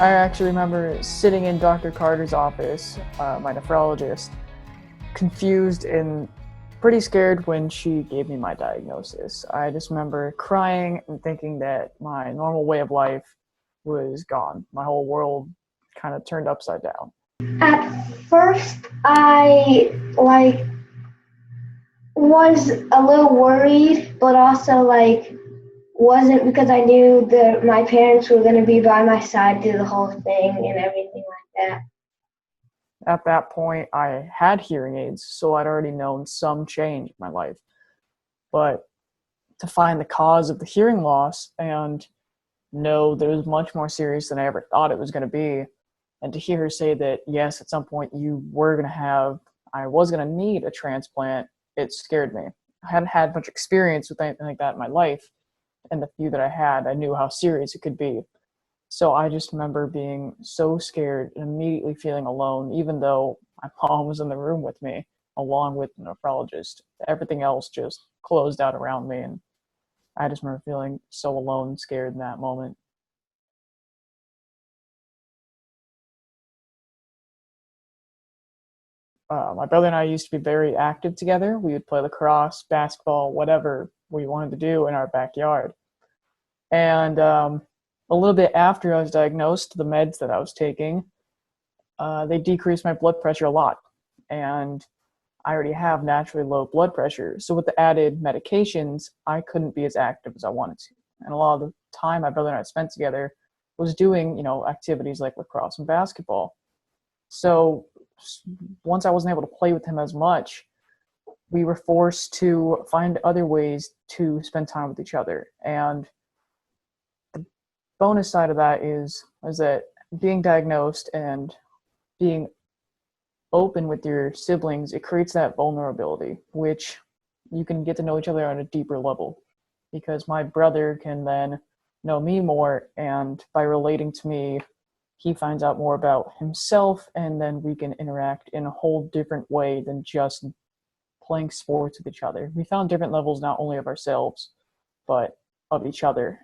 I actually remember sitting in Dr. Carter's office, my nephrologist, confused and pretty scared when she gave me my diagnosis. I just remember crying and thinking that my normal way of life was gone. My whole world kind of turned upside down. At first, I was a little worried, but also wasn't because I knew that my parents were going to be by my side through the whole thing and everything like that. At that point, I had hearing aids, so I'd already known some change in my life. But to find the cause of the hearing loss and know that it was much more serious than I ever thought it was going to be, and to hear her say that, yes, at some point I was going to need a transplant, it scared me. I hadn't had much experience with anything like that in my life, and the few that I had, I knew how serious it could be. So I just remember being so scared and immediately feeling alone, even though my mom was in the room with me, along with the nephrologist. Everything else just closed out around me, and I just remember feeling so alone and scared in that moment. My brother and I used to be very active together. We would play lacrosse, basketball, whatever we wanted to do in our backyard. And a little bit after I was diagnosed, the meds that I was taking, they decreased my blood pressure a lot. And I already have naturally low blood pressure. So with the added medications, I couldn't be as active as I wanted to. And a lot of the time my brother and I spent together was doing, activities like lacrosse and basketball. So once I wasn't able to play with him as much, we were forced to find other ways to spend time with each other. And the bonus side of that is that being diagnosed and being open with your siblings, it creates that vulnerability, which you can get to know each other on a deeper level. Because my brother can then know me more, and by relating to me, he finds out more about himself, and then we can interact in a whole different way than just playing sports with each other. We found different levels not only of ourselves, but of each other.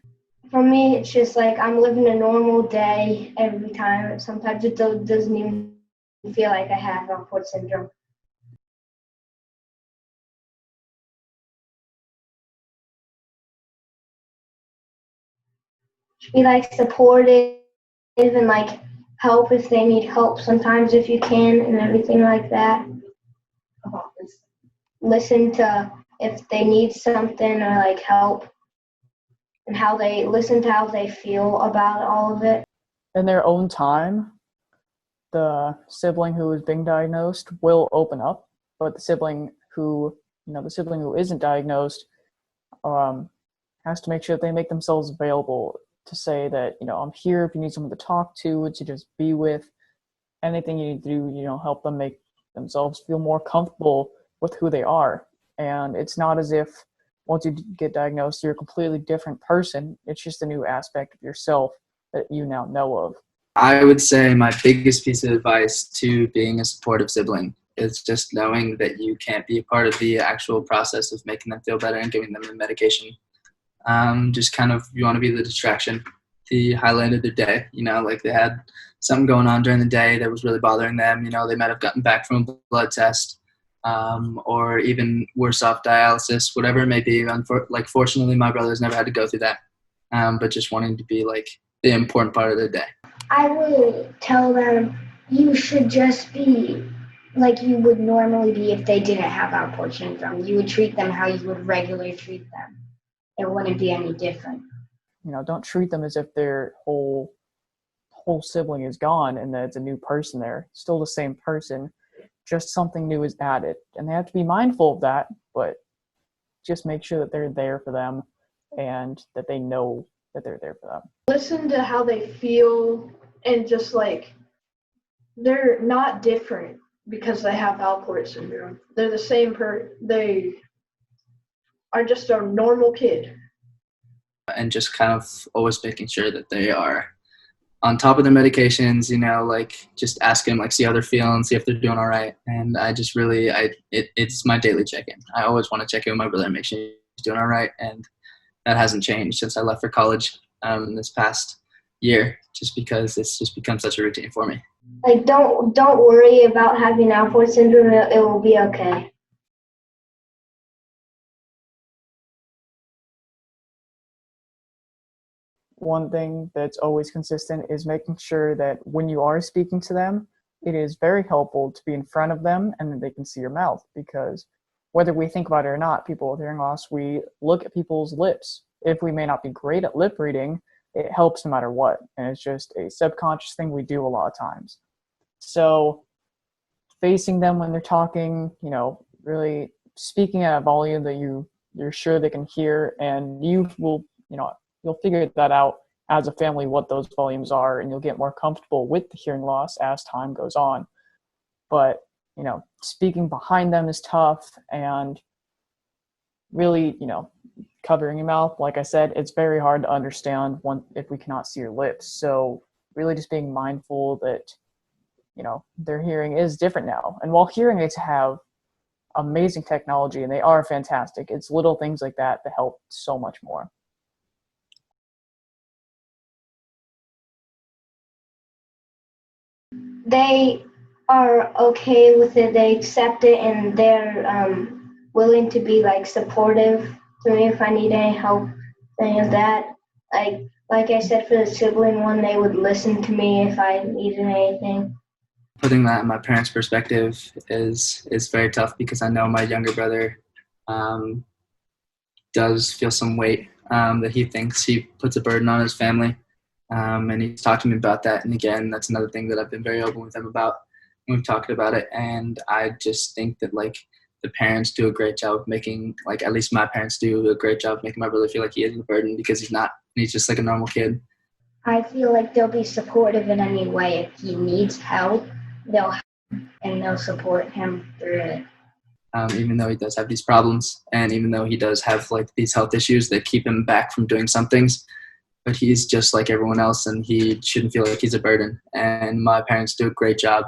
For me, it's just like I'm living a normal day every time. Sometimes it doesn't even feel like I have Alport syndrome. Be supportive and help if they need help sometimes if you can and everything like that. Listen to if they need something or help and listen to how they feel about all of it. In their own time, the sibling who is being diagnosed will open up, but the sibling who isn't diagnosed, has to make sure that they make themselves available to say that, I'm here if you need someone to talk to just be with, anything you need to do, help them make themselves feel more comfortable with who they are. And it's not as if once you get diagnosed, you're a completely different person. It's just a new aspect of yourself that you now know of. I would say my biggest piece of advice to being a supportive sibling is just knowing that you can't be a part of the actual process of making them feel better and giving them the medication. Just kind of, you want to be the distraction, the highlight of their day. They had something going on during the day that was really bothering them. They might have gotten back from a blood test, or even worse off, dialysis, whatever it may be. Fortunately, my brother's never had to go through that, but just wanting to be the important part of their day. I would tell them you should just be like you would normally be if they didn't have Alport syndrome. You would treat them how you would regularly treat them. It wouldn't be any different. Don't treat them as if their whole sibling is gone and that it's a new person there. Still the same person, just something new is added. And they have to be mindful of that, but just make sure that they're there for them and that they know that they're there for them. Listen to how they feel and just they're not different because they have Alport syndrome. They're the same they are just a normal kid. And just kind of always making sure that they are on top of their medications, just ask them, see how they're feeling, see if they're doing all right. And I just really, it's my daily check-in. I always want to check in with my brother and make sure he's doing all right. And that hasn't changed since I left for college this past year, just because it's just become such a routine for me. Like, don't worry about having Alport syndrome. It will be okay. One thing that's always consistent is making sure that when you are speaking to them, it is very helpful to be in front of them and that they can see your mouth, because whether we think about it or not, people with hearing loss, we look at people's lips. If we may not be great at lip reading, it helps no matter what. And it's just a subconscious thing we do a lot of times. So facing them when they're talking, really speaking at a volume that you're sure they can hear, and you will, you'll figure that out as a family what those volumes are, and you'll get more comfortable with the hearing loss as time goes on. But speaking behind them is tough, and really, covering your mouth, like I said, it's very hard to understand if we cannot see your lips. So really just being mindful that their hearing is different now. And while hearing aids have amazing technology and they are fantastic, it's little things like that that help so much more. They are okay with it. They accept it, and they're willing to be like supportive to me if I need any help, any of that. Like I said, for the sibling one, they would listen to me if I needed anything. Putting that in my parents' perspective is very tough, because I know my younger brother does feel some weight that he thinks he puts a burden on his family. And he's talked to me about that. And again, that's another thing that I've been very open with him about. We've talked about it. And I just think that, like, the parents do a great job of making, like, at least my parents do a great job of making my brother feel like he isn't a burden, because he's not. He's just like a normal kid. I feel like they'll be supportive in any way. If he needs help, they'll support him through it. Even though he does have these problems, and even though he does have, like, these health issues that keep him back from doing some things, but he's just like everyone else, and he shouldn't feel like he's a burden. And my parents do a great job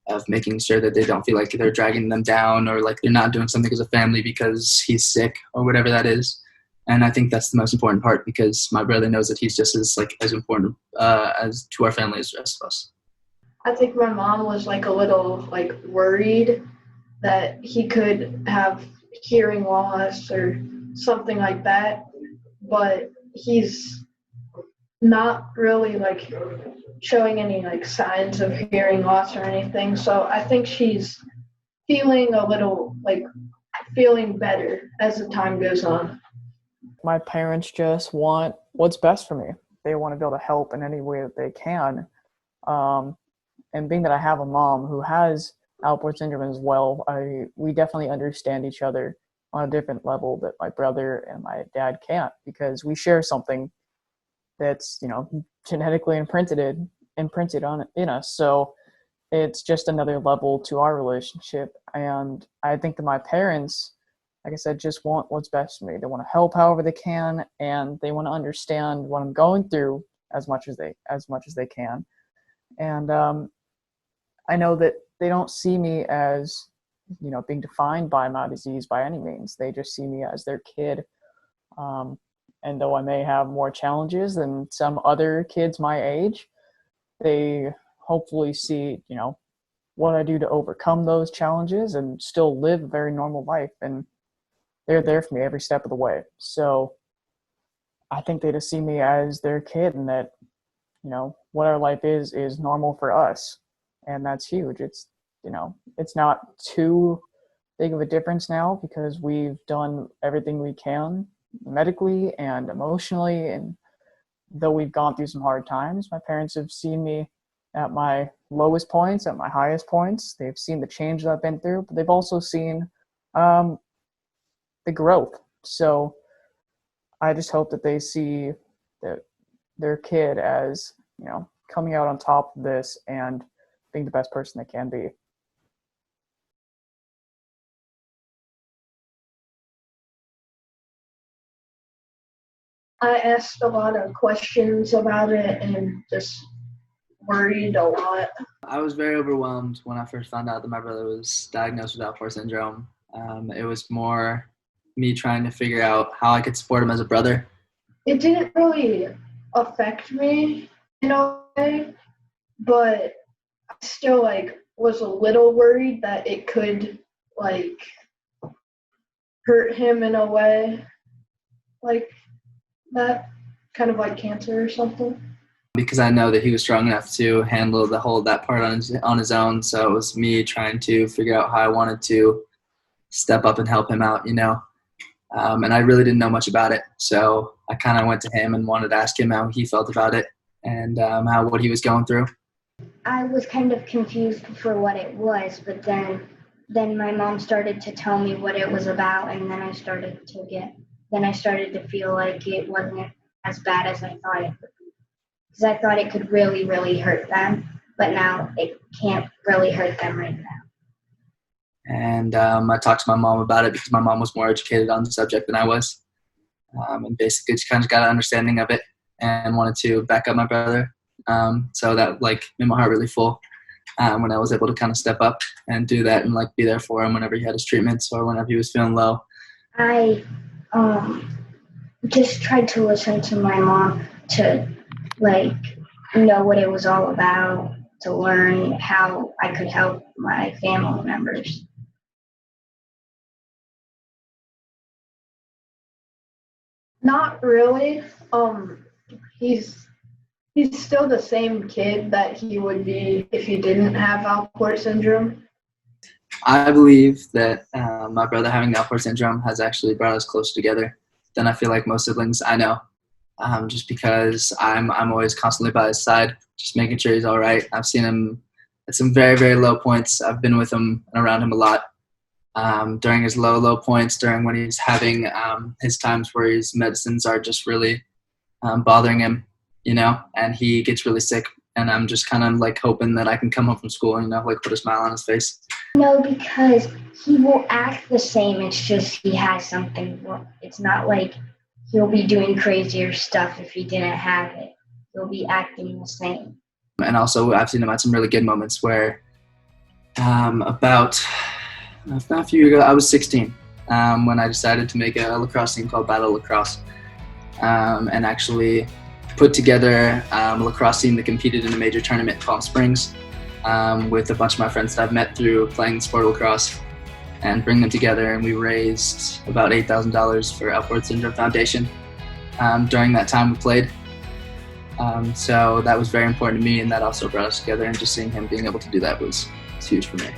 of making sure that they don't feel like they're dragging them down, or like they're not doing something as a family because he's sick or whatever that is. And I think that's the most important part, because my brother knows that he's just as important as to our family as the rest of us. I think my mom was like a little like worried that he could have hearing loss or something like that, but he's not really like showing any like signs of hearing loss or anything. So I think she's feeling a little like feeling better as the time goes on. My parents just want what's best for me. They want to be able to help in any way that they can. And being that I have a mom who has Alport syndrome as well, we definitely understand each other on a different level that my brother and my dad can't, because we share something that's genetically imprinted in us. So it's just another level to our relationship. And I think that my parents, like I said, just want what's best for me. They want to help however they can, and they want to understand what I'm going through as much as they can. And I know that they don't see me as being defined by my disease by any means. They just see me as their kid. And though I may have more challenges than some other kids my age, they hopefully see, what I do to overcome those challenges and still live a very normal life. And they're there for me every step of the way. So I think they just see me as their kid, and that, what our life is normal for us. And that's huge. It's not too big of a difference now, because we've done everything we can medically and emotionally. And though we've gone through some hard times, my parents have seen me at my lowest points, at my highest points. They've seen the change that I've been through, but they've also seen the growth. So I just hope that they see that their kid as, coming out on top of this and being the best person they can be. I asked a lot of questions about it and just worried a lot. I was very overwhelmed when I first found out that my brother was diagnosed with Alport syndrome. It was more me trying to figure out how I could support him as a brother. It didn't really affect me in a way, but I still like was a little worried that it could like hurt him in a way like that, kind of like cancer or something. Because I know that he was strong enough to handle that part on his own. So it was me trying to figure out how I wanted to step up and help him out, you know. And I really didn't know much about it, so I kind of went to him and wanted to ask him how he felt about it and what he was going through. I was kind of confused for what it was, but then my mom started to tell me what it was about, and then I started to feel like it wasn't as bad as I thought it would be. Because I thought it could really, really hurt them, but now it can't really hurt them right now. And I talked to my mom about it because my mom was more educated on the subject than I was, and basically just kind of got an understanding of it and wanted to back up my brother. So that like made my heart really full when I was able to kind of step up and do that and like be there for him whenever he had his treatments or whenever he was feeling low. I just tried to listen to my mom to like know what it was all about, to learn how I could help my family members. Not really. He's still the same kid that he would be if he didn't have Alport syndrome. I believe that my brother having the Alport syndrome has actually brought us closer together than I feel like most siblings I know. Just because I'm always constantly by his side, just making sure he's all right. I've seen him at some very, very low points. I've been with him and around him a lot during his low points, during when he's having his times where his medicines are just really bothering him, you know, and he gets really sick. And I'm just kind of like hoping that I can come home from school and, you know, like put a smile on his face. No, because he will act the same. It's just he has something. It's not like he'll be doing crazier stuff if he didn't have it. He'll be acting the same. And also I've seen him at some really good moments where about a few years ago, I was 16 when I decided to make a lacrosse team called Battle Lacrosse and actually put together a lacrosse team that competed in a major tournament in Palm Springs with a bunch of my friends that I've met through playing the sport of lacrosse and bring them together. And we raised about $8,000 for Alport Syndrome Foundation during that time we played. So that was very important to me, and that also brought us together, and just seeing him being able to do that was huge for me.